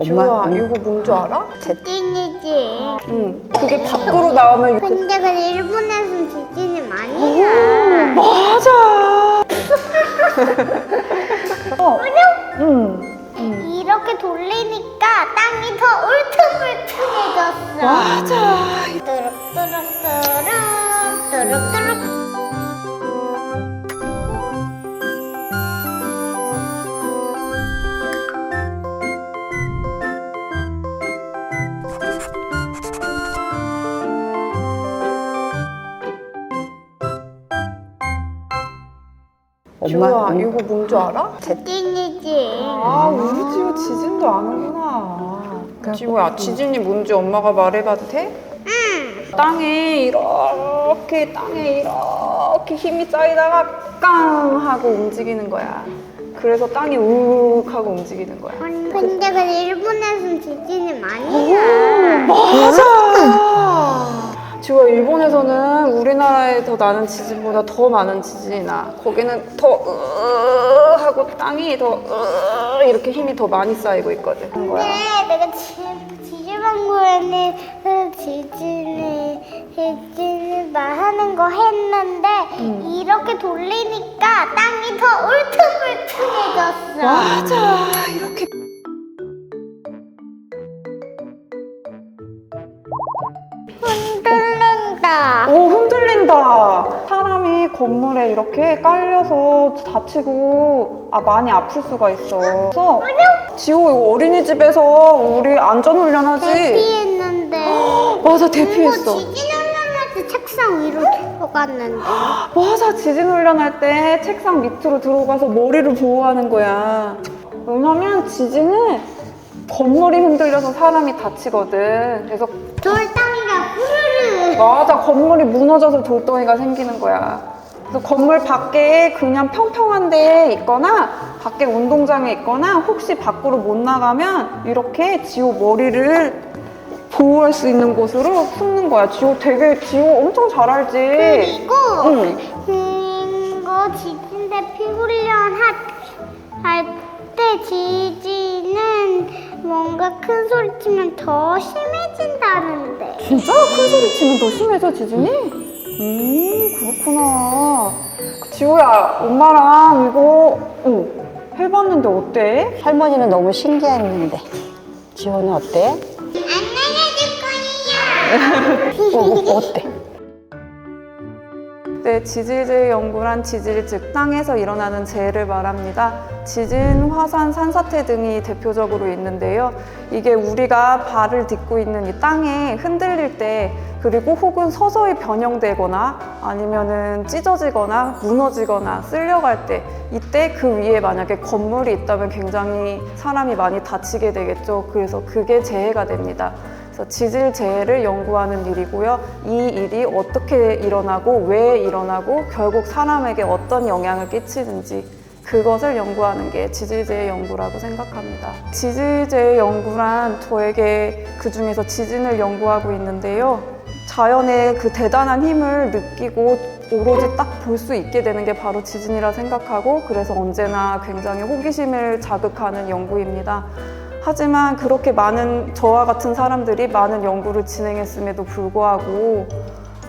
지우야, 이거 뭔지 알아? 지진이지. 응. 그게 밖으로 나오면 근데 그 일본에서는 지진이 많이 나. 맞아. 이렇게 돌리니까 땅이 더 울퉁불퉁해졌어. 맞아. 뚜룩뚜룩뚜룩 뚜룩뚜룩. 지우야, 이거 뭔지 알아? 지진이지. 아, 우리 지우 지진도 아는구나. 지우야, 지진이 뭔지 엄마가 말해봐도 돼? 응. 땅에 이렇게 힘이 쌓이다가 깡 하고 움직이는 거야. 그래서 땅이 우욱 하고 움직이는 거야. 근데 그 일본에서는 지진이 많이 나. 맞아. 지우야, 일본에서는 우리나라에 더 나는 지진보다 더 많은 지진이 나. 거기는 더 하고 땅이 더 이렇게 힘이 더 많이 쌓이고 있거든. 그런 거야. 근데 내가 지질방구에는 그 지진을 말하는 거 했는데 이렇게 돌리니까 땅이 더 울퉁불퉁해졌어. 맞아. 이렇게 흔들린다. 흔들린다. 사람이 건물에 이렇게 깔려서 다치고 많이 아플 수가 있어. 그래서 지호 어린이집에서 우리 안전훈련하지? 대피했는데. 맞아, 대피했어. 지진 훈련할 때 책상 위로 들어갔는데. 맞아, 지진 훈련할 때 책상 밑으로 들어가서 머리를 보호하는 거야. 왜냐면 지진은 건물이 흔들려서 사람이 다치거든. 그래서 돌덩이가 후루루. 맞아, 건물이 무너져서 돌덩이가 생기는 거야. 그래서 건물 밖에 그냥 평평한 데에 있거나 밖에 운동장에 있거나 혹시 밖으로 못 나가면 이렇게 지호 머리를 보호할 수 있는 곳으로 숨는 거야. 지호 엄청 잘 알지? 그리고 응. 이거 지진 대피 훈련 할 때 지진은 뭔가 큰 소리 치면 더 심해진다는데. 진짜? 큰 소리 치면 더 심해져, 지진이? 그렇구나. 지호야, 엄마랑 이거 해봤는데 어때? 할머니는 너무 신기했는데 지호는 어때? 안녕해줄 거예요. 어때? 네, 지질재해 연구란 지질 즉 땅에서 일어나는 재해를 말합니다. 지진, 화산, 산사태 등이 대표적으로 있는데요. 이게 우리가 발을 딛고 있는 이 땅에 흔들릴 때 그리고 혹은 서서히 변형되거나 아니면은 찢어지거나 무너지거나 쓸려갈 때 이때 그 위에 만약에 건물이 있다면 굉장히 사람이 많이 다치게 되겠죠. 그래서 그게 재해가 됩니다. 그래서 지질 재해를 연구하는 일이고요. 이 일이 어떻게 일어나고 왜 일어나고 결국 사람에게 어떤 영향을 끼치는지 그것을 연구하는 게 지질재해 연구라고 생각합니다. 지질재해 연구란 저에게 그중에서 지진을 연구하고 있는데요. 자연의 그 대단한 힘을 느끼고 오로지 딱 볼 수 있게 되는 게 바로 지진이라 생각하고 그래서 언제나 굉장히 호기심을 자극하는 연구입니다. 하지만 그렇게 많은 저와 같은 사람들이 많은 연구를 진행했음에도 불구하고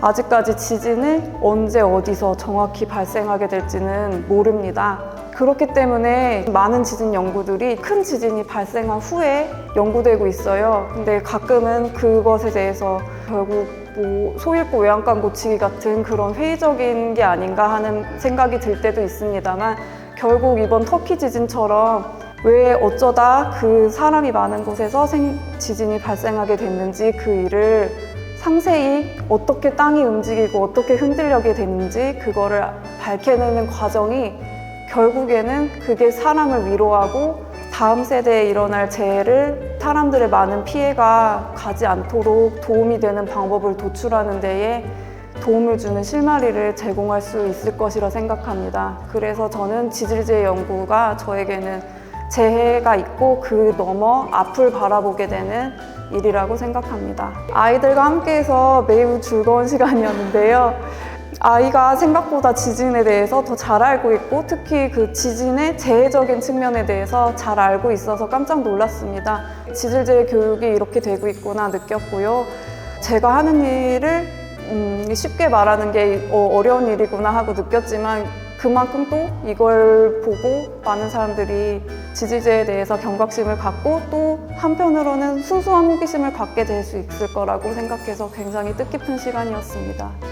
아직까지 지진을 언제 어디서 정확히 발생하게 될지는 모릅니다. 그렇기 때문에 많은 지진 연구들이 큰 지진이 발생한 후에 연구되고 있어요. 근데 가끔은 그것에 대해서 결국 소잃고 외양간 고치기 같은 그런 회의적인 게 아닌가 하는 생각이 들 때도 있습니다만 결국 이번 터키 지진처럼 왜 어쩌다 그 사람이 많은 곳에서 지진이 발생하게 됐는지 그 일을 상세히 어떻게 땅이 움직이고 어떻게 흔들리게 됐는지 그거를 밝혀내는 과정이 결국에는 그게 사람을 위로하고 다음 세대에 일어날 재해를 사람들의 많은 피해가 가지 않도록 도움이 되는 방법을 도출하는 데에 도움을 주는 실마리를 제공할 수 있을 것이라 생각합니다. 그래서 저는 지질재해 연구가 저에게는 재해가 있고 그 너머 앞을 바라보게 되는 일이라고 생각합니다. 아이들과 함께해서 매우 즐거운 시간이었는데요. 아이가 생각보다 지진에 대해서 더 잘 알고 있고 특히 그 지진의 재해적인 측면에 대해서 잘 알고 있어서 깜짝 놀랐습니다. 지질재해 교육이 이렇게 되고 있구나 느꼈고요. 제가 하는 일을 쉽게 말하는 게 어려운 일이구나 하고 느꼈지만 그만큼 또 이걸 보고 많은 사람들이 지질재해에 대해서 경각심을 갖고 또 한편으로는 순수한 호기심을 갖게 될 수 있을 거라고 생각해서 굉장히 뜻깊은 시간이었습니다.